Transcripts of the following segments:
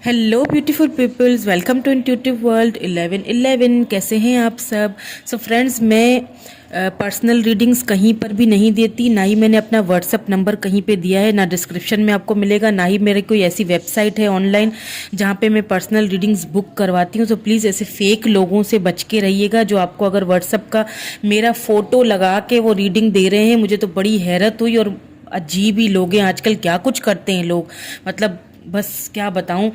Hello beautiful peoples, welcome to intuitive world 1111। कैसे हैं आप सब? सो फ्रेंड्स, मैं पर्सनल रीडिंग्स कहीं पर भी नहीं देती, ना ही मैंने अपना व्हाट्सअप नंबर कहीं पे दिया है, ना डिस्क्रिप्शन में आपको मिलेगा, ना ही मेरे कोई ऐसी वेबसाइट है ऑनलाइन जहाँ पे मैं पर्सनल रीडिंग्स बुक करवाती हूँ। तो प्लीज़ ऐसे फेक लोगों से बच के रहिएगा जो आपको अगर व्हाट्सअप का मेरा फ़ोटो लगा के वो रीडिंग दे रहे हैं। मुझे तो बड़ी हैरत हुई, और अजीब ही लोग हैं आजकल, क्या कुछ करते हैं लोग, मतलब बस क्या बताऊं।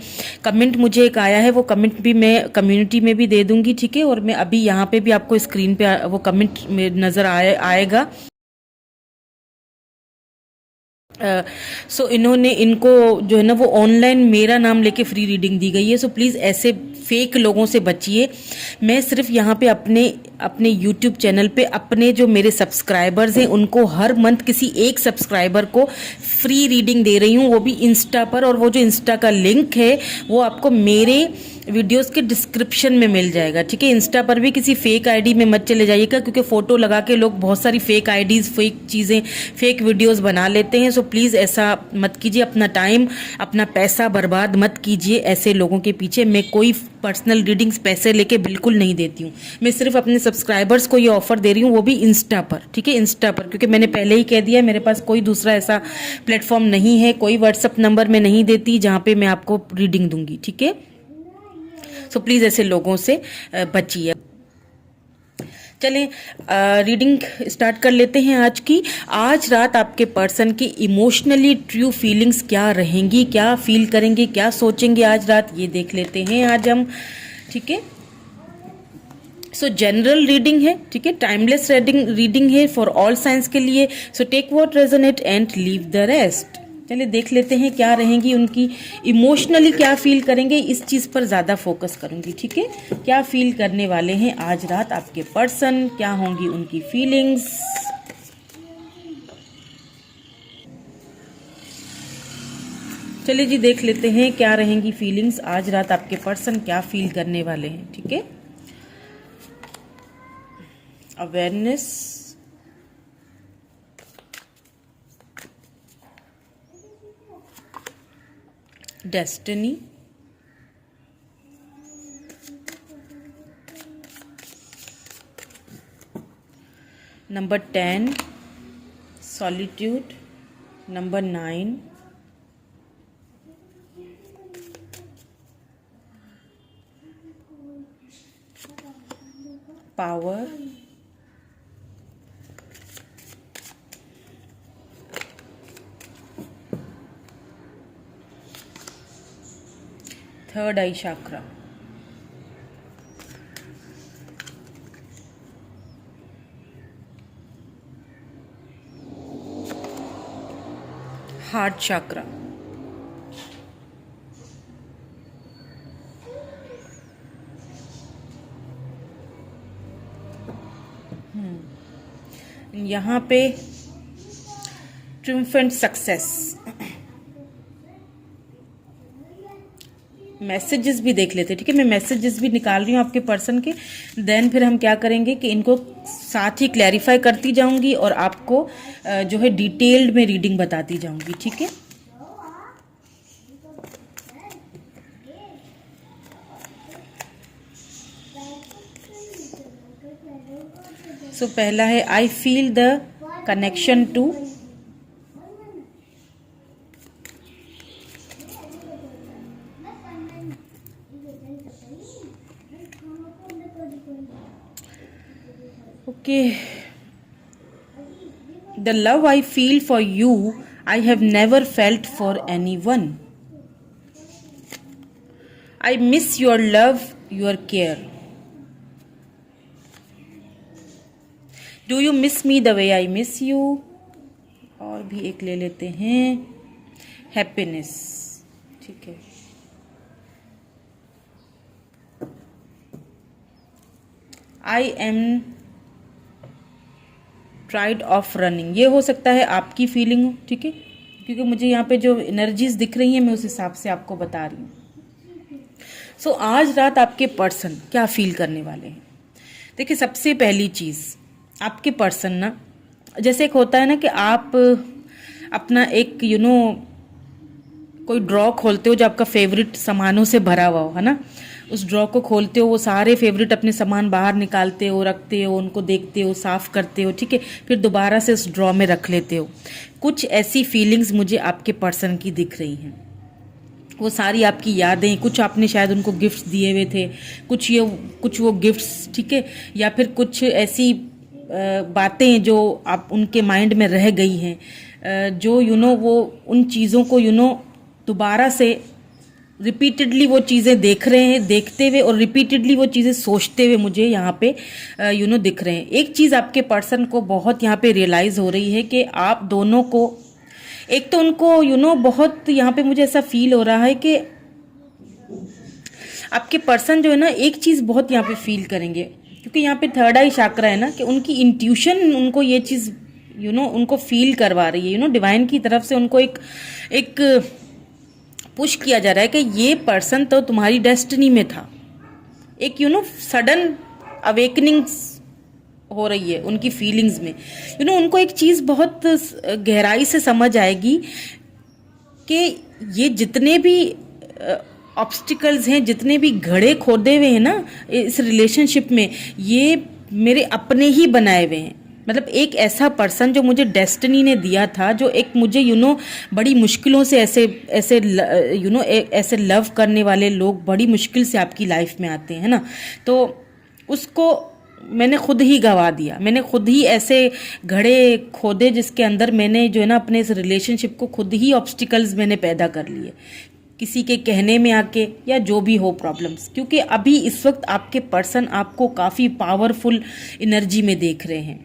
कमेंट मुझे एक आया है, वो कमेंट भी मैं कम्युनिटी में भी दे दूंगी, ठीक है। और मैं अभी यहाँ पे भी आपको स्क्रीन पे वो कमेंट में नज़र आएगा। सो इन्होंने इनको जो है ना वो ऑनलाइन मेरा नाम लेके फ्री रीडिंग दी गई है। सो प्लीज़ ऐसे फेक लोगों से बचिए। मैं सिर्फ यहाँ पे अपने अपने यूट्यूब चैनल पे अपने जो मेरे सब्सक्राइबर्स हैं उनको हर मंथ किसी एक सब्सक्राइबर को फ्री रीडिंग दे रही हूँ, वो भी इंस्टा पर। और वो जो इंस्टा का लिंक है वो आपको मेरे वीडियोस के डिस्क्रिप्शन में मिल जाएगा, ठीक है। इंस्टा पर भी किसी फेक आईडी में मत चले जाइएगा, क्योंकि फ़ोटो लगा के लोग बहुत सारी फेक आईडीज़, फेक चीज़ें, फेक वीडियोस बना लेते हैं। सो प्लीज़ ऐसा मत कीजिए, अपना टाइम अपना पैसा बर्बाद मत कीजिए ऐसे लोगों के पीछे। मैं कोई पर्सनल रीडिंग्स पैसे लेके बिल्कुल नहीं देती हूँ। मैं सिर्फ अपने सब्सक्राइबर्स को ये ऑफर दे रही हूँ, वो भी इंस्टा पर, ठीक है। इंस्टा पर, क्योंकि मैंने पहले ही कह दिया मेरे पास कोई दूसरा ऐसा प्लेटफॉर्म नहीं है, कोई व्हाट्सअप नंबर मैं नहीं देती जहाँ पे मैं आपको रीडिंग दूंगी, ठीक है। सो प्लीज़ ऐसे लोगों से बचिए। चलें, रीडिंग स्टार्ट कर लेते हैं आज की। आज रात आपके पर्सन की इमोशनली ट्रू फीलिंग्स क्या रहेंगी, क्या फील करेंगे, क्या सोचेंगे आज रात, ये देख लेते हैं आज हम, ठीक है। सो जनरल रीडिंग है, ठीक है, टाइमलेस रीडिंग है फॉर ऑल साइंस के लिए। So take what resonate and leave the rest. चलिए देख लेते हैं क्या रहेंगी उनकी इमोशनली, क्या फील करेंगे, इस चीज पर ज्यादा फोकस करूंगी, ठीक है। क्या फील करने वाले हैं आज रात आपके पर्सन, क्या होंगी उनकी फीलिंग्स। चलिए जी देख लेते हैं क्या रहेंगी फीलिंग्स आज रात आपके पर्सन क्या फील करने वाले हैं, ठीक है। Awareness, destiny, number 10 solitude, number 9 power, third eye chakra, heart chakra, यहाँ पे ट्रिumphant सक्सेस। मैसेजेस भी देख लेते हैं, ठीक है। मैं मैसेजेस भी निकाल रही हूँ आपके पर्सन के, देन फिर हम क्या करेंगे कि इनको साथ ही क्लैरिफाई करती जाऊंगी और आपको जो है डिटेल्ड में रीडिंग बताती जाऊंगी, ठीक है। सो पहला है I feel the connection too, okay, the love I feel for you I have never felt for anyone, I miss your love your care, do you miss me the way I miss you. और भी एक ले लेते हैं, happiness, ठीक है। I am tired of running, ये हो सकता है आपकी फीलिंग हो, ठीक है, क्योंकि मुझे यहाँ पे जो एनर्जीज दिख रही हैं मैं उस हिसाब से आपको बता रही हूँ। सो आज रात आपके पर्सन क्या फील करने वाले हैं। देखिए सबसे पहली चीज़, आपके पर्सन ना, जैसे एक होता है ना कि आप अपना एक कोई ड्रॉ खोलते हो जो आपका फेवरेट सामानों से भरा हुआ हो, है ना, उस ड्रॉ को खोलते हो, वो सारे फेवरेट अपने सामान बाहर निकालते हो, रखते हो, उनको देखते हो, साफ करते हो, ठीक है, फिर दोबारा से उस ड्रॉ में रख लेते हो। कुछ ऐसी फीलिंग्स मुझे आपके पर्सन की दिख रही हैं। वो सारी आपकी यादें, कुछ आपने शायद उनको गिफ्ट्स दिए हुए थे, कुछ वो गिफ्ट्स, ठीक है, या फिर कुछ ऐसी बातें जो आप उनके माइंड में रह गई हैं, जो वो उन चीज़ों को दोबारा से रिपीटेडली वो चीज़ें देख रहे हैं, देखते हुए, और रिपीटेडली वो चीज़ें सोचते हुए मुझे यहाँ पे दिख रहे हैं। एक चीज़ आपके पर्सन को बहुत यहाँ पे रियलाइज़ हो रही है कि आप दोनों को, एक तो उनको बहुत यहाँ पे मुझे ऐसा फील हो रहा है कि आपके पर्सन जो है ना, एक चीज़ बहुत यहाँ पे फील करेंगे, क्योंकि यहाँ पे थर्ड आई चक्रा है ना, कि उनकी इंट्यूशन उनको ये चीज़ उनको फील करवा रही है, डिवाइन की तरफ से उनको एक पुश किया जा रहा है कि ये पर्सन तो तुम्हारी डेस्टिनी में था। एक सडन अवेकनिंग हो रही है उनकी फीलिंग्स में। उनको एक चीज़ बहुत गहराई से समझ आएगी कि ये जितने भी ऑब्स्टिकल्स हैं, जितने भी घड़े खोदे हुए हैं ना इस रिलेशनशिप में, ये मेरे अपने ही बनाए हुए हैं। मतलब एक ऐसा पर्सन जो मुझे डेस्टिनी ने दिया था, जो एक मुझे बड़ी मुश्किलों से ऐसे लव करने वाले लोग बड़ी मुश्किल से आपकी लाइफ में आते हैं ना, तो उसको मैंने खुद ही गवा दिया। मैंने खुद ही ऐसे घड़े खोदे जिसके अंदर मैंने अपने इस रिलेशनशिप को खुद ही ऑब्स्टिकल्स मैंने पैदा कर लिए, किसी के कहने में आके या जो भी हो प्रॉब्लम्स। क्योंकि अभी इस वक्त आपके पर्सन आपको काफ़ी पावरफुल एनर्जी में देख रहे हैं।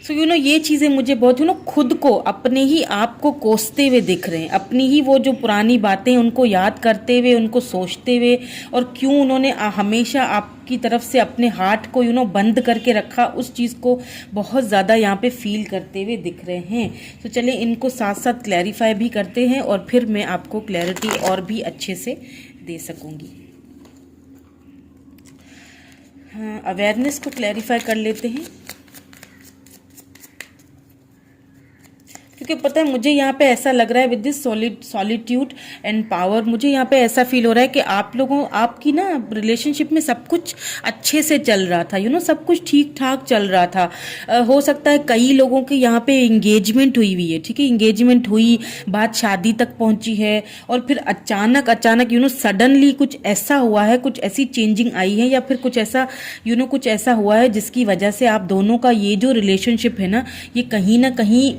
सो ये चीज़ें मुझे बहुत खुद को, अपने ही आप को कोसते हुए दिख रहे हैं, अपनी ही वो जो पुरानी बातें उनको याद करते हुए, उनको सोचते हुए, और क्यों उन्होंने हमेशा आपकी तरफ से अपने हार्ट को बंद करके रखा, उस चीज़ को बहुत ज़्यादा यहाँ पे फील करते हुए दिख रहे हैं। तो चलिए इनको साथ साथ क्लैरिफाई भी करते हैं, और फिर मैं आपको क्लैरिटी और भी अच्छे से दे सकूँगी। हाँ, अवेयरनेस को क्लैरिफाई कर लेते हैं, क्योंकि पता है मुझे यहाँ पे ऐसा लग रहा है with this solitude and power, मुझे यहाँ पे ऐसा फील हो रहा है कि आपकी ना रिलेशनशिप में सब कुछ अच्छे से चल रहा था, सब कुछ ठीक ठाक चल रहा था। हो सकता है कई लोगों के यहाँ पे इंगेजमेंट हुई हुई है, ठीक है, इंगेजमेंट हुई, बात शादी तक पहुँची है, और फिर अचानक सडनली कुछ ऐसा हुआ है, कुछ ऐसी चेंजिंग आई है, या फिर कुछ ऐसा कुछ ऐसा हुआ है जिसकी वजह से आप दोनों का ये जो रिलेशनशिप है ना, ये कहीं ना कहीं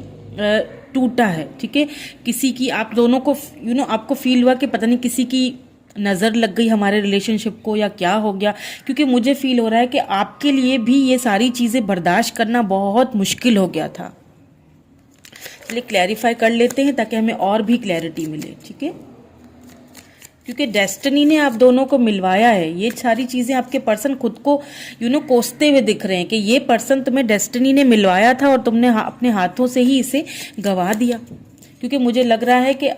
टूटा है, ठीक है। किसी की, आप दोनों को आपको फील हुआ कि पता नहीं किसी की नज़र लग गई हमारे रिलेशनशिप को, या क्या हो गया, क्योंकि मुझे फील हो रहा है कि आपके लिए भी ये सारी चीज़ें बर्दाश्त करना बहुत मुश्किल हो गया था। चलिए क्लैरिफाई कर लेते हैं ताकि हमें और भी क्लैरिटी मिले, ठीक है, क्योंकि डेस्टिनी ने आप दोनों को मिलवाया है। ये सारी चीज़ें आपके पर्सन खुद को कोसते हुए दिख रहे हैं कि ये पर्सन तुम्हें डेस्टिनी ने मिलवाया था और तुमने अपने हाथों से ही इसे गवा दिया। क्योंकि मुझे लग रहा है कि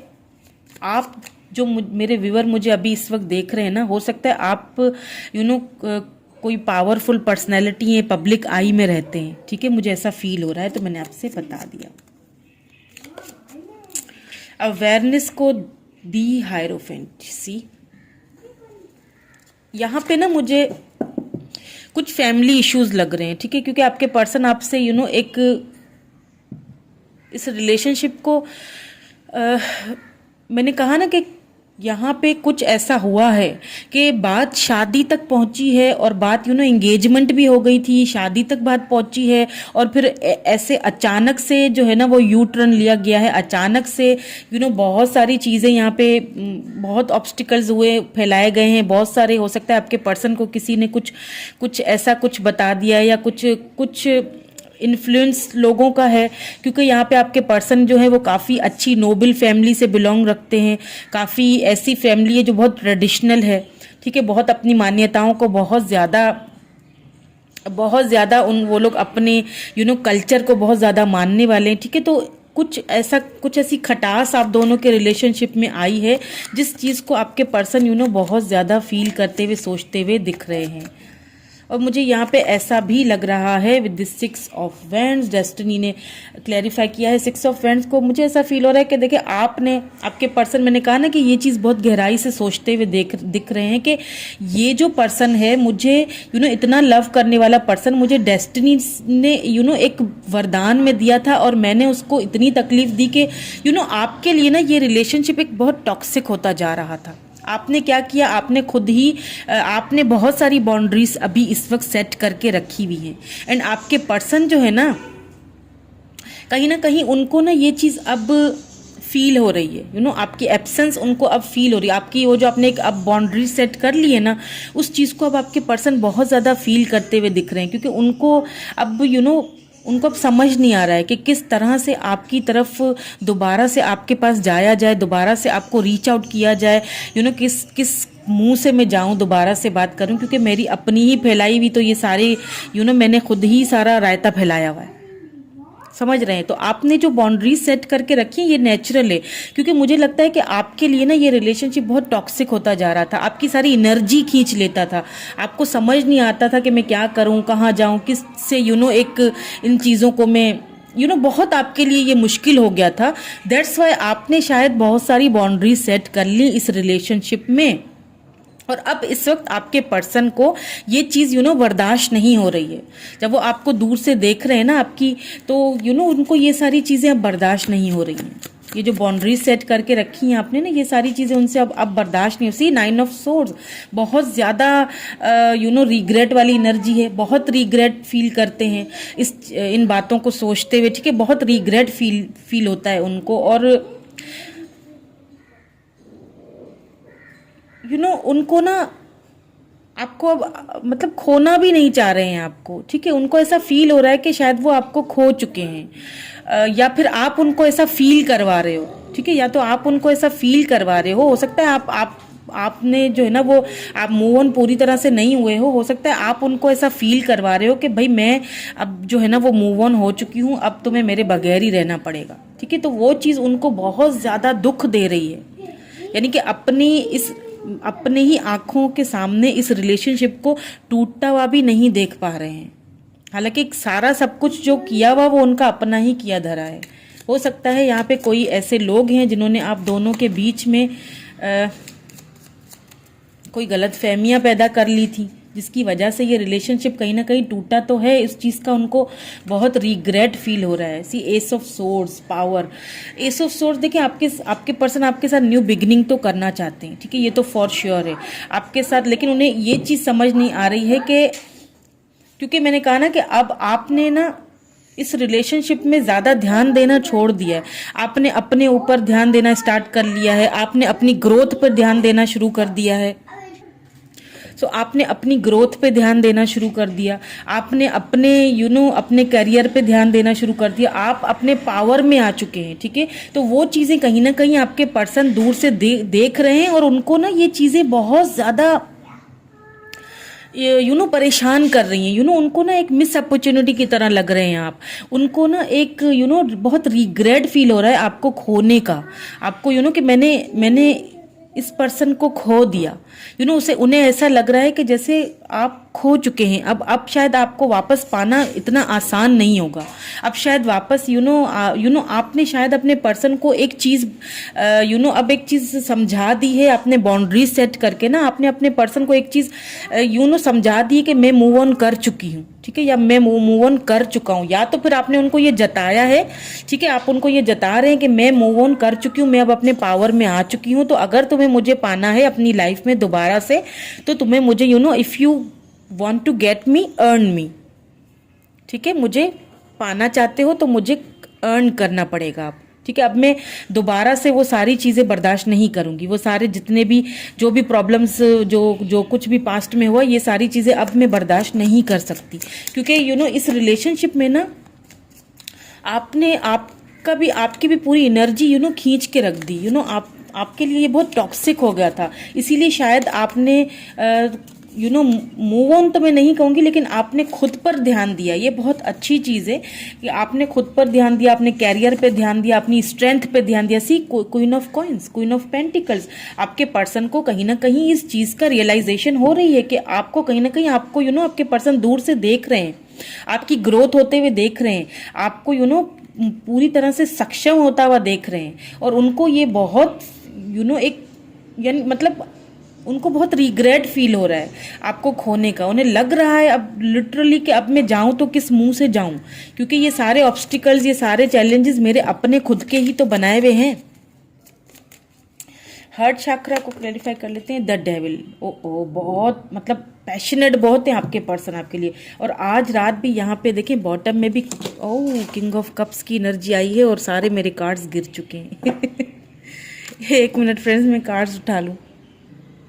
आप जो मेरे व्यूअर मुझे अभी इस वक्त देख रहे हैं ना, हो सकता है आप कोई पावरफुल पर्सनैलिटी है, पब्लिक आई में रहते हैं, ठीक है, मुझे ऐसा फील हो रहा है, तो मैंने आपसे बता दिया। अवेयरनेस को दी हायरोफेंट, सी यहाँ पे ना मुझे कुछ फैमिली इश्यूज लग रहे हैं, ठीक है, क्योंकि आपके पर्सन आपसे एक इस रिलेशनशिप को मैंने कहा ना कि यहाँ पे कुछ ऐसा हुआ है कि बात शादी तक पहुँची है, और बात एंगेजमेंट भी हो गई थी, शादी तक बात पहुँची है, और फिर ऐसे अचानक से जो है ना वो यू टर्न लिया गया है। अचानक से बहुत सारी चीज़ें यहाँ पे, बहुत ऑब्स्टिकल्स हुए, फैलाए गए हैं बहुत सारे। हो सकता है आपके पर्सन को किसी ने कुछ ऐसा कुछ बता दिया, या कुछ इन्फ्लुएंस लोगों का है, क्योंकि यहाँ पे आपके पर्सन जो है वो काफ़ी अच्छी नोबल फैमिली से बिलोंग रखते हैं, काफ़ी ऐसी फैमिली है जो बहुत ट्रेडिशनल है, ठीक है, बहुत अपनी मान्यताओं को बहुत ज़्यादा वो लोग अपने कल्चर को बहुत ज़्यादा मानने वाले हैं, ठीक है। तो कुछ ऐसी खटास आप दोनों के रिलेशनशिप में आई है, जिस चीज़ को आपके पर्सन बहुत ज़्यादा फील करते हुए, सोचते हुए दिख रहे हैं। और मुझे यहाँ पे ऐसा भी लग रहा है with this 6 of wands, destiny ने क्लैरिफाई किया है 6 ऑफ वैंड्स को। मुझे ऐसा फील हो रहा है कि देखिए आपने, आपके पर्सन, मैंने कहा ना कि ये चीज़ बहुत गहराई से सोचते हुए दिख रहे हैं कि ये जो पर्सन है, मुझे इतना लव करने वाला पर्सन, मुझे डेस्टिनी ने एक वरदान में दिया था और मैंने उसको इतनी तकलीफ दी कि आपके लिए ना ये रिलेशनशिप एक बहुत टॉक्सिक होता जा रहा था। आपने क्या किया, आपने खुद ही आपने बहुत सारी बाउंड्रीज अभी इस वक्त सेट करके रखी हुई हैं। एंड आपके पर्सन जो है ना कहीं उनको ना ये चीज़ अब फील हो रही है, आपकी एब्सेंस उनको अब फील हो रही है। आपकी वो जो आपने एक अब बाउंड्री सेट कर ली है ना, उस चीज़ को अब आपके पर्सन बहुत ज़्यादा फील करते हुए दिख रहे हैं, क्योंकि उनको अब उनको अब समझ नहीं आ रहा है कि किस तरह से आपकी तरफ दोबारा से आपके पास जाया जाए, दोबारा से आपको रीच आउट किया जाए, किस मुंह से मैं जाऊं, दोबारा से बात करूं, क्योंकि मेरी अपनी ही फैलाई हुई तो ये सारे मैंने खुद ही सारा रायता फैलाया हुआ है, समझ रहे हैं। तो आपने जो बाउंड्रीज सेट करके रखी है ये नेचुरल है, क्योंकि मुझे लगता है कि आपके लिए ना ये रिलेशनशिप बहुत टॉक्सिक होता जा रहा था, आपकी सारी एनर्जी खींच लेता था, आपको समझ नहीं आता था कि मैं क्या करूं, कहाँ जाऊं, किस से एक इन चीज़ों को मैं बहुत आपके लिए ये मुश्किल हो गया था। दैट्स वाई आपने शायद बहुत सारी बाउंड्रीज सेट कर ली इस रिलेशनशिप में, और अब इस वक्त आपके पर्सन को ये चीज़ बर्दाश्त नहीं हो रही है। जब वो आपको दूर से देख रहे हैं ना आपकी, तो उनको ये सारी चीज़ें अब बर्दाश्त नहीं हो रही हैं। ये जो बाउंड्रीज सेट करके रखी हैं आपने ना, ये सारी चीज़ें उनसे अब बर्दाश्त नहीं हो सी। 9 ऑफ सोर्ड्स बहुत ज़्यादा रिग्रेट वाली एनर्जी है, बहुत रिग्रेट फील करते हैं इन बातों को सोचते हुए, ठीक है, बहुत रिग्रेट फील होता है उनको, और उनको ना आपको अब मतलब खोना भी नहीं चाह रहे हैं आपको, ठीक है। उनको ऐसा फील हो रहा है कि शायद वो आपको खो चुके हैं, या फिर आप उनको ऐसा फील करवा रहे हो, ठीक है, या तो आप उनको ऐसा फील करवा रहे हो सकता है आपने जो है ना वो आप मूव ऑन पूरी तरह से नहीं हुए हो सकता है आप उनको ऐसा फील करवा रहे हो कि भाई मैं अब जो है ना वो मूव ऑन हो चुकी हूँ, अब तुम्हें मेरे बगैर ही रहना पड़ेगा, ठीक है। तो वो चीज़ उनको बहुत ज़्यादा दुख दे रही है, यानी कि अपने ही आंखों के सामने इस रिलेशनशिप को टूटता हुआ भी नहीं देख पा रहे हैं। हालांकि सारा सब कुछ जो किया हुआ वो उनका अपना ही किया धरा है। हो सकता है यहाँ पे कोई ऐसे लोग हैं जिन्होंने आप दोनों के बीच में कोई गलतफहमियां पैदा कर ली थी, जिसकी वजह से ये रिलेशनशिप कहीं ना कहीं टूटा तो है। इस चीज़ का उनको बहुत रिग्रेट फील हो रहा है। See ace of swords, power, ace of swords, देखिए आपके पर्सन आपके साथ न्यू बिगिनिंग तो करना चाहते हैं, ठीक है, ये तो फॉर श्योर है आपके साथ, लेकिन उन्हें ये चीज़ समझ नहीं आ रही है कि, क्योंकि मैंने कहा ना कि अब आपने ना इस रिलेशनशिप में ज़्यादा ध्यान देना छोड़ दिया है, आपने अपने ऊपर ध्यान देना स्टार्ट कर लिया है, आपने अपनी ग्रोथ पर ध्यान देना शुरू कर दिया है। सो आपने अपनी ग्रोथ पे ध्यान देना शुरू कर दिया, आपने अपने अपने करियर पे ध्यान देना शुरू कर दिया, आप अपने पावर में आ चुके हैं, ठीक है। तो वो चीज़ें कहीं ना कहीं आपके पर्सन दूर से देख रहे हैं, और उनको ना ये चीज़ें बहुत ज़्यादा परेशान कर रही हैं। उनको ना एक मिस अपॉर्चुनिटी की तरह लग रहे हैं आप, उनको ना एक बहुत रिग्रेट फील हो रहा है आपको खोने का, आपको कि मैंने इस पर्सन को खो दिया, उन्हें ऐसा लग रहा है कि जैसे आप खो चुके हैं। अब शायद आपको वापस पाना इतना आसान नहीं होगा। अब शायद वापस आपने शायद अपने पर्सन को एक चीज़ अब एक चीज़ समझा दी है, आपने बाउंड्रीज सेट करके ना आपने अपने पर्सन को एक चीज़ समझा दी कि मैं मूव ऑन कर चुकी हूँ, ठीक है, या मैं मूव ऑन कर चुका हूँ, या तो फिर आपने उनको ये जताया है, ठीक है, आप उनको ये जता रहे हैं कि मैं मूव ऑन कर चुकी हूँ, मैं अब अपने पावर में आ चुकी हूँ। तो अगर तुम्हें मुझे पाना है अपनी लाइफ में दोबारा से, तो तुम्हें मुझे if you want to get me, earn me, ठीक है, मुझे पाना चाहते हो तो मुझे अर्न करना पड़ेगा आप, ठीक है। अब मैं दोबारा से वो सारी चीज़ें बर्दाश्त नहीं करूँगी, वो सारे जितने भी जो भी प्रॉब्लम्स जो कुछ भी पास्ट में हुआ, ये सारी चीज़ें अब मैं बर्दाश्त नहीं कर सकती, क्योंकि इस रिलेशनशिप में ना आपकी भी पूरी एनर्जी खींच के रख दी। आपके लिए ये बहुत टॉक्सिक हो गया था, इसीलिए शायद आपने मूव ऑन तो मैं नहीं कहूँगी, लेकिन आपने खुद पर ध्यान दिया, ये बहुत अच्छी चीज़ है कि आपने खुद पर ध्यान दिया, आपने कैरियर पे ध्यान दिया, अपनी स्ट्रेंथ पे ध्यान दिया। See queen of coins, queen of pentacles, आपके पर्सन को कहीं ना कहीं इस चीज़ का रियलाइजेशन हो रही है कि आपको कहीं ना कहीं आपको आपके पर्सन दूर से देख रहे हैं, आपकी ग्रोथ होते हुए देख रहे हैं, आपको पूरी तरह से सक्षम होता हुआ देख रहे हैं, और उनको ये बहुत एक यानी मतलब उनको बहुत रिग्रेट फील हो रहा है आपको खोने का। उन्हें लग रहा है अब लिटरली कि अब मैं जाऊं तो किस मुंह से जाऊं, क्योंकि ये सारे ऑब्स्टिकल्स, ये सारे चैलेंजेस मेरे अपने खुद के ही तो बनाए हुए हैं। हार्ट चक्रा को क्लैरिफाई कर लेते हैं। द डेविल, ओ बहुत मतलब पैशनेट बहुत है आपके पर्सन आपके लिए। और आज रात भी यहाँ पे देखें बॉटम में भी किंग ऑफ कप्स की एनर्जी आई है और सारे मेरे कार्ड्स गिर चुके हैं। एक मिनट फ्रेंड्स, मैं कार्ड्स उठा लूँ।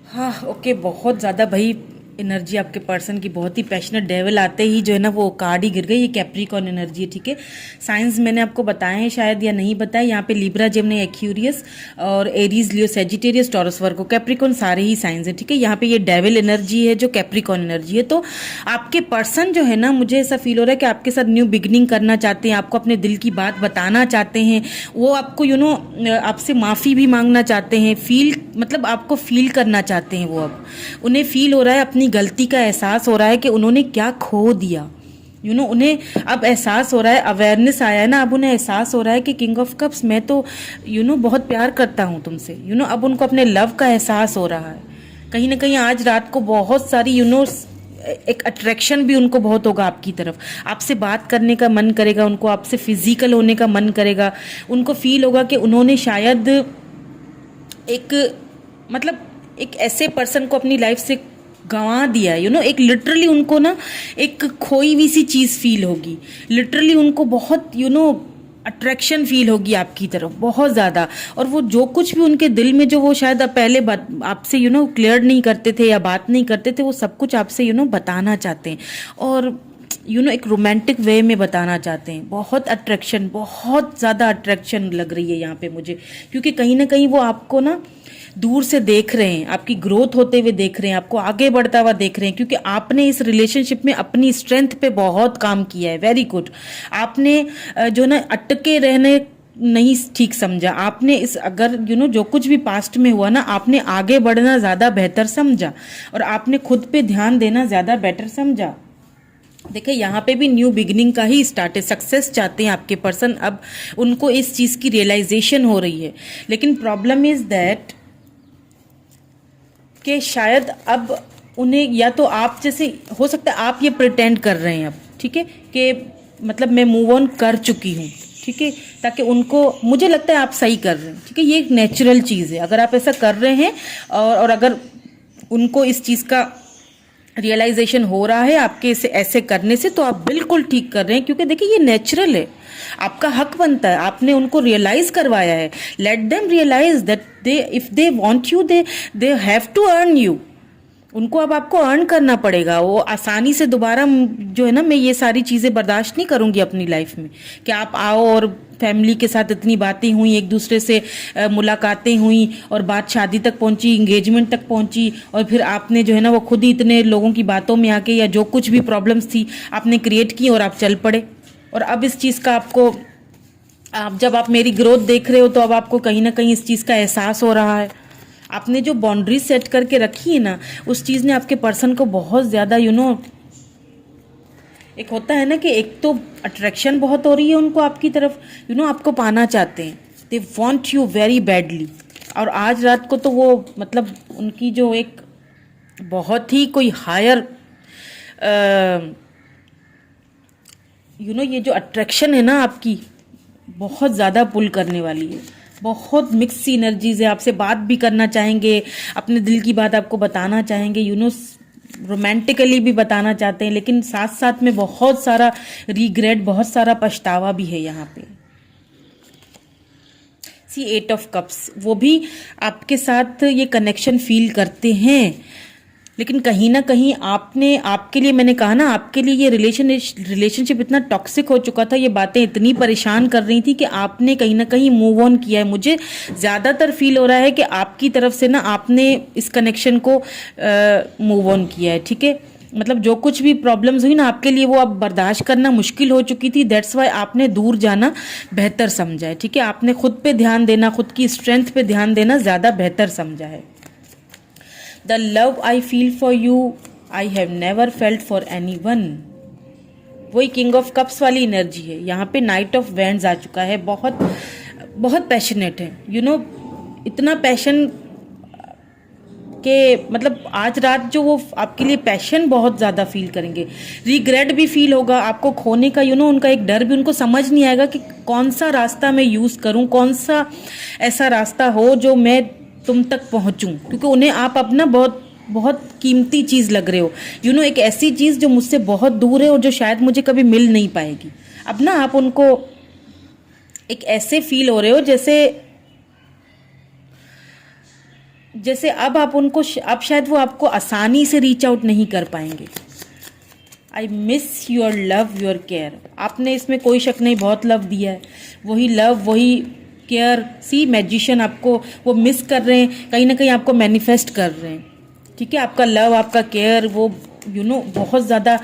हाँ ओके, बहुत ज़्यादा भाई एनर्जी आपके पर्सन की, बहुत ही पैशनेट। डेविल आते ही जो है ना वो कार्ड ही गिर गई। ये कैप्रिकॉर्न एनर्जी है, ठीक है। साइंस मैंने आपको बताए हैं शायद या नहीं बताए। यहाँ पे लिब्रा, जेमिनी, एक्यूरियस और एरीज, लियो, सेजिटेरियस, टॉरस, वर्गो, कैप्रिकॉर्न सारे ही साइंस है, ठीक है। यहाँ पे ये डेविल एनर्जी है जो कैप्रिकॉर्न एनर्जी है। तो आपके पर्सन जो है ना, मुझे ऐसा फील हो रहा है कि आपके साथ न्यू बिगनिंग करना चाहते हैं, आपको अपने दिल की बात बताना चाहते हैं। वो आपको आपसे माफ़ी भी मांगना चाहते हैं, मतलब आपको फील करना चाहते हैं। वो अब उन्हें फील हो रहा है, अपनी गलती का एहसास हो रहा है कि उन्होंने क्या खो दिया। उन्हें अब एहसास हो रहा है, अवेयरनेस आया है ना, अब उन्हें एहसास हो रहा है कि किंग ऑफ कप्स, मैं तो बहुत प्यार करता हूँ तुमसे। अब उनको अपने लव का एहसास हो रहा है। कहीं ना कहीं आज रात को बहुत सारी एक अट्रैक्शन भी उनको बहुत होगा आपकी तरफ। आपसे बात करने का मन करेगा उनको, आपसे फिजिकल होने का मन करेगा। उनको फील होगा कि उन्होंने शायद एक ऐसे पर्सन को अपनी लाइफ से गंवा दिया, एक लिटरली उनको ना एक खोई हुई सी चीज़ फील होगी। लिटरली उनको बहुत अट्रैक्शन फील होगी आपकी तरफ, बहुत ज़्यादा। और वो जो कुछ भी उनके दिल में जो वो शायद पहले आपसे क्लियर नहीं करते थे या बात नहीं करते थे, वो सब कुछ आपसे बताना चाहते हैं। और एक रोमांटिक वे में बताना चाहते हैं। बहुत अट्रैक्शन, बहुत ज़्यादा अट्रैक्शन लग रही है यहाँ पे मुझे, क्योंकि कहीं ना कहीं वो आपको ना दूर से देख रहे हैं, आपकी ग्रोथ होते हुए देख रहे हैं, आपको आगे बढ़ता हुआ देख रहे हैं, क्योंकि आपने इस रिलेशनशिप में अपनी स्ट्रेंथ पे बहुत काम किया है। Very good. आपने अटके रहने नहीं ठीक समझा आपने, इस अगर जो कुछ भी पास्ट में हुआ ना, आपने आगे बढ़ना ज़्यादा बेहतर समझा और आपने खुद पे ध्यान देना ज़्यादा बेटर समझा। देखिए यहाँ पे भी न्यू बिगिनिंग का ही स्टार्ट है। सक्सेस चाहते हैं आपके पर्सन, अब उनको इस चीज़ की रियलाइजेशन हो रही है। लेकिन प्रॉब्लम इज दैट कि शायद अब उन्हें, या तो आप जैसे हो सकता है आप ये प्रिटेंड कर रहे हैं अब, ठीक है, कि मतलब मैं मूव ऑन कर चुकी हूँ, ठीक है, ताकि उनको, मुझे लगता है आप सही कर रहे हैं, ठीक है। ये एक नेचुरल चीज़ है। अगर आप ऐसा कर रहे हैं और अगर उनको इस चीज़ का रियलाइजेशन हो रहा है आपके इसे ऐसे करने से, तो आप बिल्कुल ठीक कर रहे हैं, क्योंकि देखिए ये नेचुरल है, आपका हक बनता है। आपने उनको रियलाइज करवाया है। Let them realize that if they want you, they have to earn you. उनको अब आपको अर्न करना पड़ेगा। वो आसानी से दोबारा जो है ना, मैं ये सारी चीज़ें बर्दाश्त नहीं करूँगी अपनी लाइफ में कि आप आओ और फैमिली के साथ इतनी बातें हुई, एक दूसरे से मुलाकातें हुई और बात शादी तक पहुंची, इंगेजमेंट तक पहुंची, और फिर आपने जो है ना वो खुद ही इतने लोगों की बातों में आके, या जो कुछ भी प्रॉब्लम्स थी आपने क्रिएट की और आप चल पड़े। और अब इस चीज़ का आपको, जब आप मेरी ग्रोथ देख रहे हो, तो अब आपको कहीं ना कहीं इस चीज़ का एहसास हो रहा है। आपने जो बाउंड्री सेट करके रखी है ना, उस चीज़ ने आपके पर्सन को बहुत ज़्यादा एक होता है ना कि एक तो अट्रैक्शन बहुत हो रही है उनको आपकी तरफ, आपको पाना चाहते हैं। They want you very badly. और आज रात को तो वो मतलब उनकी जो एक बहुत ही कोई हायर ये जो अट्रैक्शन है ना आपकी, बहुत ज़्यादा पुल करने वाली है। बहुत मिक्स सी एनर्जीज है। आपसे बात भी करना चाहेंगे, अपने दिल की बात आपको बताना चाहेंगे, रोमांटिकली भी बताना चाहते हैं, लेकिन साथ साथ में बहुत सारा रिग्रेट, बहुत सारा पछतावा भी है यहाँ पे। सी 8 ऑफ कप्स, वो भी आपके साथ ये कनेक्शन फील करते हैं, लेकिन कहीं ना कहीं आपने, आपके लिए, मैंने कहा ना, आपके लिए ये रिलेशनशिप इतना टॉक्सिक हो चुका था, ये बातें इतनी परेशान कर रही थी कि आपने कहीं ना कहीं मूव ऑन किया है। मुझे ज़्यादातर फील हो रहा है कि आपकी तरफ से ना आपने इस कनेक्शन को मूव ऑन किया है, ठीक है। मतलब जो कुछ भी प्रॉब्लम्स हुई ना आपके लिए, वो अब बर्दाश्त करना मुश्किल हो चुकी थी, दैट्स वाई आपने दूर जाना बेहतर समझा है, ठीक है। आपने खुद पे ध्यान देना, खुद की स्ट्रेंथ पे ध्यान देना ज़्यादा बेहतर समझा है। The love I feel for you I have never felt for any one, वही किंग ऑफ कप्स वाली एनर्जी है। यहाँ पे नाइट ऑफ वैंड्स आ चुका है, बहुत बहुत पैशनेट है, यू नो, इतना पैशन के मतलब आज रात जो वो आपके लिए पैशन बहुत ज़्यादा फील करेंगे, रिग्रेट भी फील होगा आपको खोने का, यू नो, उनका एक डर भी, उनको समझ नहीं आएगा कि कौन सा रास्ता मैं यूज़ करूं, कौन सा ऐसा रास्ता हो जो मैं तुम तक पहुंचूं, क्योंकि उन्हें आप अपना बहुत बहुत कीमती चीज़ लग रहे हो, यू नो, एक ऐसी चीज़ जो मुझसे बहुत दूर है और जो शायद मुझे कभी मिल नहीं पाएगी। अब ना आप उनको एक ऐसे फील हो रहे हो जैसे अब आप उनको, अब शायद वो आपको आसानी से रीच आउट नहीं कर पाएंगे। आई miss your love your care, आपने इसमें कोई शक नहीं बहुत लव दिया है, वही लव वही केयर, सी मैजिशियन आपको वो मिस कर रहे हैं, कहीं ना कहीं आपको मैनिफेस्ट कर रहे हैं, ठीक है। आपका लव, आपका केयर, वो यू नो बहुत ज़्यादा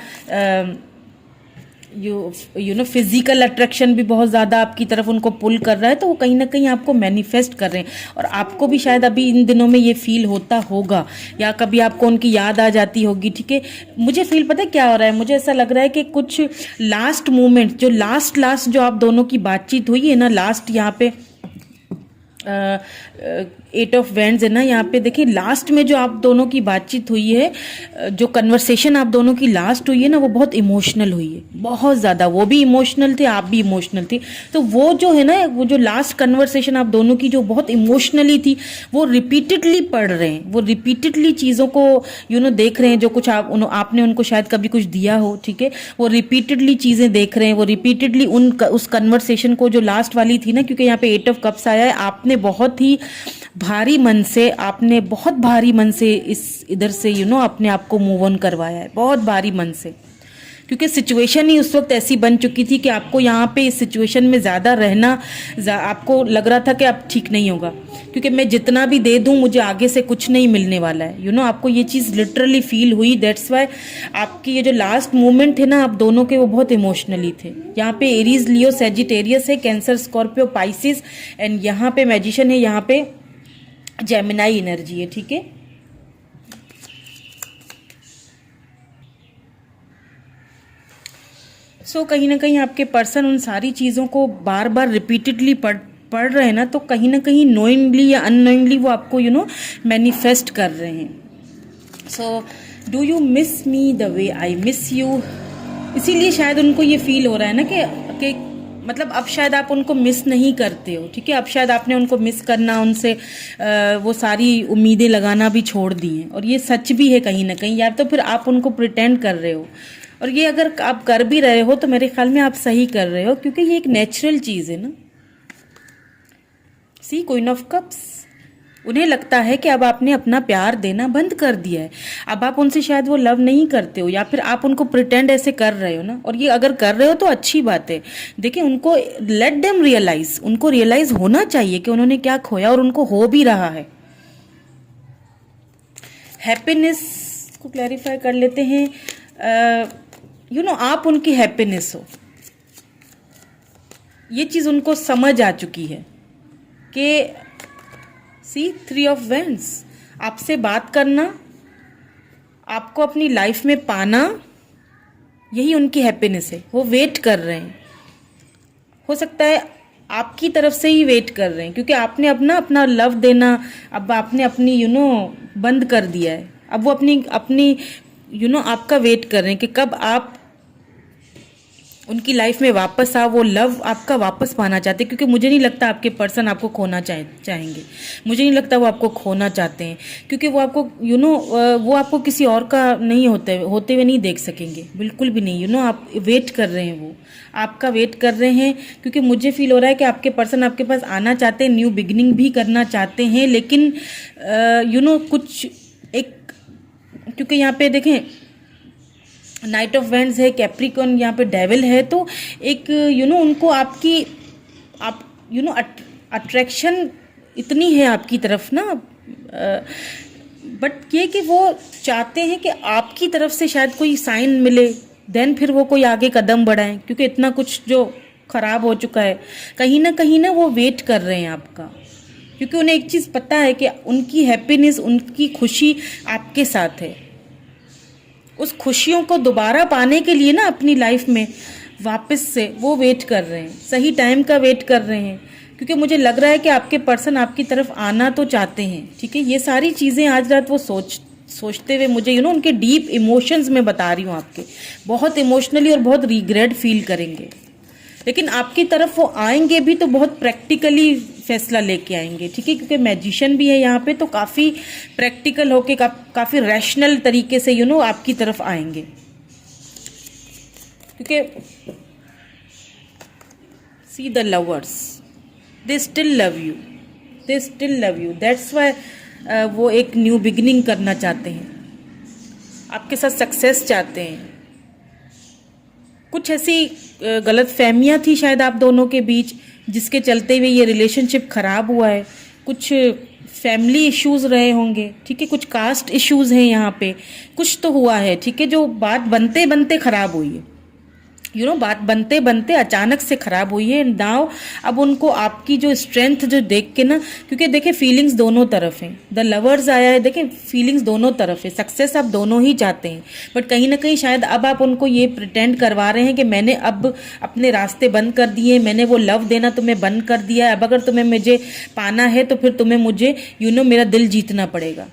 यू नो फिजिकल अट्रैक्शन भी बहुत ज़्यादा आपकी तरफ उनको पुल कर रहा है, तो वो कहीं ना कहीं आपको मैनिफेस्ट कर रहे हैं। और आपको भी शायद अभी इन दिनों में ये फील होता होगा, या कभी आपको उनकी याद आ जाती होगी, ठीक है। मुझे फील पता है क्या हो रहा है, मुझे ऐसा लग रहा है कि कुछ लास्ट मोमेंट, जो लास्ट जो आप दोनों की बातचीत हुई है ना, लास्ट यहाँ पे 8 ऑफ वैंड्स है ना, यहाँ पे देखिए लास्ट में जो आप दोनों की बातचीत हुई है, जो कन्वर्सेशन आप दोनों की लास्ट हुई है ना, वो बहुत इमोशनल हुई है, बहुत ज़्यादा। वो भी इमोशनल थे, आप भी इमोशनल थे, तो वो जो है ना, वो जो लास्ट कन्वर्सेशन आप दोनों की जो बहुत इमोशनली थी, वो रिपीटेडली पढ़ रहे हैं, वो रिपीटेडली चीज़ों को यू नो देख रहे हैं, जो कुछ आपने उनको शायद कभी कुछ दिया हो, ठीक है, वो रिपीटेडली चीज़ें देख रहे हैं, वो रिपीटेडली उस कन्वर्सेशन को जो लास्ट वाली थी ना, क्योंकि यहाँ पे 8 ऑफ कप्स आया है, आपने बहुत ही भारी मन से, आपने बहुत भारी मन से इस इधर से यू नो अपने आप को मूव ऑन करवाया है, बहुत भारी मन से, क्योंकि सिचुएशन ही उस वक्त ऐसी बन चुकी थी कि आपको यहाँ पे इस सिचुएशन में ज़्यादा रहना, आपको लग रहा था कि अब ठीक नहीं होगा, क्योंकि मैं जितना भी दे दूँ मुझे आगे से कुछ नहीं मिलने वाला है, यू नो, आपको ये चीज़ लिटरली फील हुई। दैट्स वाई आपकी ये जो लास्ट मोमेंट थे ना आप दोनों के, वो बहुत इमोशनली थे। यहाँ पे एरीज, लियो, सेजिटेरियस है, कैंसर, स्कॉर्पियो, पाइसिस, एंड यहाँ पे मैजिशियन है, यहाँ पे जेमिनाई एनर्जी है, ठीक है। सो कहीं ना कहीं आपके पर्सन उन सारी चीज़ों को बार बार रिपीटेडली पढ़ रहे हैं ना, तो कहीं ना कहीं नोइंगली या अननोइंगली वो आपको यू नो मैनिफेस्ट कर रहे हैं। So do you miss me the way I miss you, इसीलिए शायद उनको ये फील हो रहा है ना कि मतलब अब शायद आप उनको मिस नहीं करते हो, ठीक है। अब शायद आपने उनको मिस करना, उनसे वो सारी उम्मीदें लगाना भी छोड़ दी हैं, और ये सच भी है कहीं ना कहीं, या तो फिर आप उनको प्रिटेंड कर रहे हो, और ये अगर आप कर भी रहे हो तो मेरे ख्याल में आप सही कर रहे हो, क्योंकि ये एक नेचुरल चीज़ है ना। सी क्वीन ऑफ कप्स, उन्हें लगता है कि अब आपने अपना प्यार देना बंद कर दिया है, अब आप उनसे शायद वो लव नहीं करते हो, या फिर आप उनको प्रिटेंड ऐसे कर रहे हो ना, और ये अगर कर रहे हो तो अच्छी बात है। देखिए उनको लेट देम रियलाइज, उनको रियलाइज होना चाहिए कि उन्होंने क्या खोया, और उनको हो भी रहा है। हैप्पीनेस को क्लैरिफाई कर लेते हैं, यू नो आप उनकी हैप्पीनेस हो, ये चीज़ उनको समझ आ चुकी है कि सी 3 ऑफ वैंड्स, आपसे बात करना, आपको अपनी लाइफ में पाना, यही उनकी हैप्पीनेस है। वो वेट कर रहे हैं, हो सकता है आपकी तरफ से ही वेट कर रहे हैं, क्योंकि आपने अपना लव देना अब आपने अपनी यू नो बंद कर दिया है। अब वो अपनी यू नो आपका वेट कर रहे हैं कि कब आप उनकी लाइफ में वापस आओ, वो लव आपका वापस पाना चाहते हैं, क्योंकि मुझे नहीं लगता आपके पर्सन आपको खोना चाहेंगे, मुझे नहीं लगता वो आपको खोना चाहते हैं, क्योंकि वो आपको यू नो वो आपको किसी और का नहीं होते हुए नहीं देख सकेंगे, बिल्कुल भी नहीं। यू नो आप वेट कर रहे हैं, वो आपका वेट कर रहे हैं, क्योंकि मुझे फील हो रहा है कि आपके पर्सन आपके पास आना चाहते हैं, न्यू बिगिनिंग भी करना चाहते हैं, लेकिन यू नो कुछ एक क्योंकि यहाँ पे देखें नाइट ऑफ वेंड्स है, कैप्रिकॉर्न यहाँ पे डेविल है, तो एक उनको आपकी आप अट्रैक्शन इतनी है आपकी तरफ ना, बट ये कि वो चाहते हैं कि आपकी तरफ से शायद कोई साइन मिले, देन फिर वो कोई आगे कदम बढ़ाएं, क्योंकि इतना कुछ जो खराब हो चुका है, कहीं ना वो वेट कर रहे हैं आपका, क्योंकि उन्हें एक चीज़ पता है कि उनकी हैप्पीनेस, उनकी खुशी आपके साथ है। उस खुशियों को दोबारा पाने के लिए ना अपनी लाइफ में वापस से वो वेट कर रहे हैं, सही टाइम का वेट कर रहे हैं, क्योंकि मुझे लग रहा है कि आपके पर्सन आपकी तरफ आना तो चाहते हैं, ठीक है। ये सारी चीज़ें आज रात वो सोचते हुए मुझे उनके डीप इमोशंस में बता रही हूँ, आपके बहुत इमोशनली और बहुत रिग्रेट फील करेंगे, लेकिन आपकी तरफ वो आएंगे भी तो बहुत प्रैक्टिकली फैसला लेके आएंगे, ठीक है, क्योंकि मैजिशियन भी है यहाँ पे, तो काफ़ी प्रैक्टिकल होके काफ़ी रैशनल तरीके से आपकी तरफ आएंगे, क्योंकि see the lovers, they still love you, they still love you, that's why वो एक न्यू बिगिनिंग करना चाहते हैं, आपके साथ सक्सेस चाहते हैं। कुछ ऐसी गलत फहमियाँ थी शायद आप दोनों के बीच, जिसके चलते हुए ये रिलेशनशिप खराब हुआ है। कुछ फैमिली इश्यूज रहे होंगे, ठीक है, कुछ कास्ट इश्यूज हैं यहाँ पे, कुछ तो हुआ है, ठीक है, जो बात बनते बनते खराब हुई है, बात बनते बनते अचानक से खराब हुई है। नाउ अब उनको आपकी जो स्ट्रेंथ जो देख के ना, क्योंकि देखें फीलिंग्स दोनों तरफ हैं, द लवर्स आया है, देखें फीलिंग्स दोनों तरफ है, सक्सेस आप दोनों ही चाहते हैं, बट कहीं ना कहीं शायद अब आप उनको ये प्रिटेंड करवा रहे हैं कि मैंने अब अपने रास्ते बंद कर दिए, मैंने वो लव देना तुम्हें बंद कर दिया है, अब अगर तुम्हें मुझे पाना है तो फिर तुम्हें मुझे मेरा दिल जीतना पड़ेगा।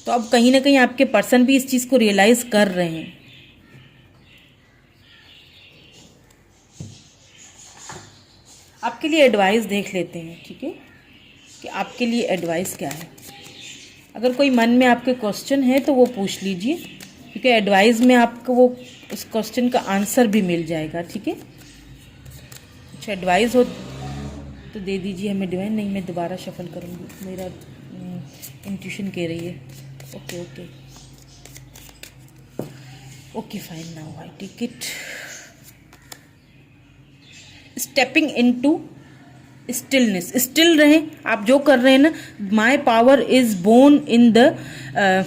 तो अब कहीं ना कहीं आपके पर्सन भी इस चीज़ को रियलाइज कर रहे हैं। आपके लिए एडवाइस देख लेते हैं, ठीक है, कि आपके लिए एडवाइस क्या है। अगर कोई मन में आपके क्वेश्चन है तो वो पूछ लीजिए, क्योंकि एडवाइस में आपको वो उस क्वेश्चन का आंसर भी मिल जाएगा, ठीक है। कुछ एडवाइस हो तो दे दीजिए हमें डिवाइन। नहीं, मैं दोबारा शफल करूँगी, मेरा इंट्यूशन कह रही है। Okay okay okay fine, now I take it. Stepping into stillness, still रहें आप जो कर रहे हैं ना। My power is born in the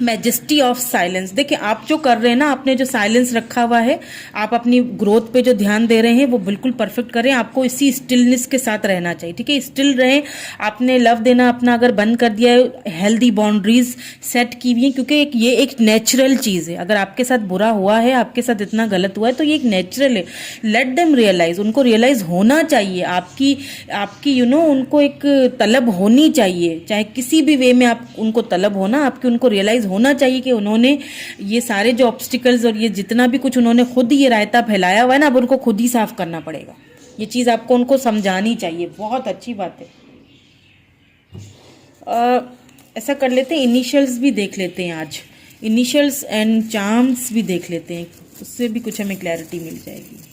majesty of silence. देखिए आप जो कर रहे हैं ना, आपने जो साइलेंस रखा हुआ है, आप अपनी ग्रोथ पे जो ध्यान दे रहे हैं वो बिल्कुल परफेक्ट करें। आपको इसी स्टिलनेस के साथ रहना चाहिए, ठीक है, स्टिल रहें। आपने लव देना अपना अगर बंद कर दिया है, हेल्दी बाउंड्रीज सेट की हुई है, क्योंकि ये एक नेचुरल चीज़ है। अगर आपके साथ बुरा हुआ है, आपके साथ इतना गलत हुआ है, तो ये एक नेचुरल है। लेट देम रियलाइज, उनको रियलाइज होना चाहिए, आपकी उनको एक तलब होनी चाहिए, चाहे किसी भी वे में आप उनको तलब होना, आपकी उनको रियलाइज होना चाहिए कि उन्होंने ये सारे जो ऑब्स्टिकल्स और ये जितना भी कुछ उन्होंने खुद ही ये रायता फैलाया हुआ है ना, अब उनको खुद ही साफ करना पड़ेगा। ये चीज़ आपको उनको समझानी चाहिए। बहुत अच्छी बात है। ऐसा कर लेते हैं, इनिशियल्स भी देख लेते हैं आज, इनिशियल्स एंड चार्म्स भी देख लेते हैं, उससे भी कुछ हमें क्लैरिटी मिल जाएगी।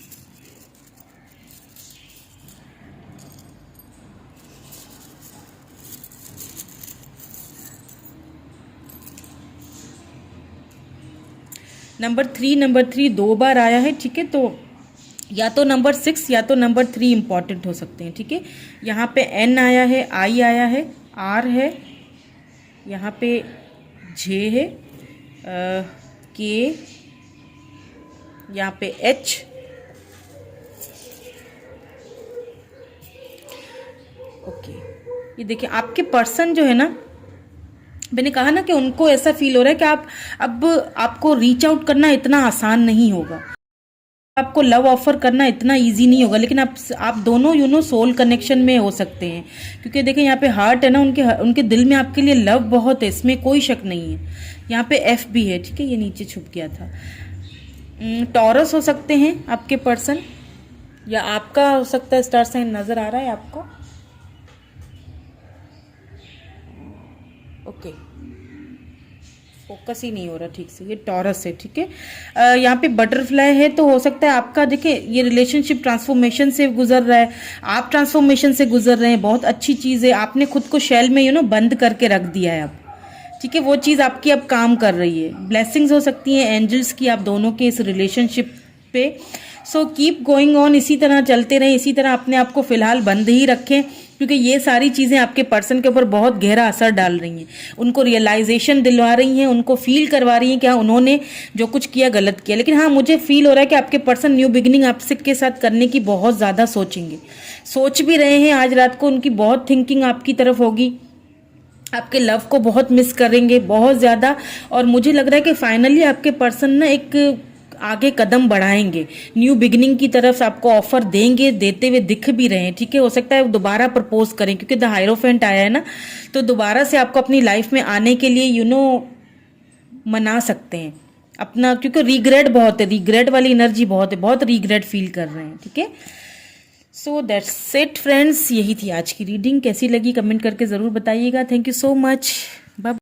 नंबर 3 दो बार आया है, ठीक है, तो या तो नंबर 6 या तो नंबर 3 इंपॉर्टेंट हो सकते हैं, ठीक है। यहाँ पे N आया है, I आया है, R है, यहाँ पे J है, K, यहाँ पे H, ओके। ये देखिए आपके पर्सन जो है ना, मैंने कहा ना कि उनको ऐसा फील हो रहा है कि अब आपको रीच आउट करना इतना आसान नहीं होगा, आपको लव ऑफर करना इतना इजी नहीं होगा, लेकिन आप दोनों सोल कनेक्शन में हो सकते हैं, क्योंकि देखें यहाँ पे हार्ट है ना, उनके दिल में आपके लिए लव बहुत है, इसमें कोई शक नहीं है। यहाँ पे F भी है, ठीक है, ये नीचे छुप गया था। टॉरस हो सकते हैं आपके पर्सन, या आपका हो सकता है। स्टार साइन नजर आ रहा है आपको? ओके, फोकस ही नहीं हो रहा ठीक से। ये टॉरस है, ठीक है। यहाँ पे बटरफ्लाई है, तो हो सकता है आपका, देखिए ये रिलेशनशिप ट्रांसफॉर्मेशन से गुजर रहा है, आप ट्रांसफॉर्मेशन से गुजर रहे हैं। बहुत अच्छी चीज़ है, आपने खुद को शेल में बंद करके रख दिया है अब, ठीक है, वो चीज़ आपकी अब काम कर रही है। ब्लेसिंग्स हो सकती हैं एंजल्स की आप दोनों के इस रिलेशनशिप पे। सो कीप गोइंग ऑन, इसी तरह चलते रहें, इसी तरह अपने आप को फिलहाल बंद ही रखें, क्योंकि ये सारी चीज़ें आपके पर्सन के ऊपर बहुत गहरा असर डाल रही हैं। उनको रियलाइजेशन दिलवा रही हैं, उनको फील करवा रही हैं कि हाँ उन्होंने जो कुछ किया गलत किया। लेकिन हाँ, मुझे फील हो रहा है कि आपके पर्सन न्यू बिगिनिंग आपसे के साथ करने की बहुत ज़्यादा सोचेंगे, सोच भी रहे हैं। आज रात को उनकी बहुत थिंकिंग आपकी तरफ होगी, आपके लव को बहुत मिस करेंगे बहुत ज़्यादा। और मुझे लग रहा है कि फाइनली आपके पर्सन ना एक आगे कदम बढ़ाएंगे, न्यू बिगिनिंग की तरफ आपको ऑफर देंगे, देते हुए दिख भी रहे हैं। ठीक है, हो सकता है दोबारा प्रपोज करें, क्योंकि द हायरोफेंट आया है ना, तो दोबारा से आपको अपनी लाइफ में आने के लिए मना सकते हैं अपना, क्योंकि रिग्रेट बहुत है, रिग्रेट वाली एनर्जी बहुत है, बहुत रिग्रेट फील कर रहे हैं। ठीक है, सो दैट्स इट फ्रेंड्स, यही थी आज की रीडिंग। कैसी लगी कमेंट करके ज़रूर बताइएगा। Thank you so much.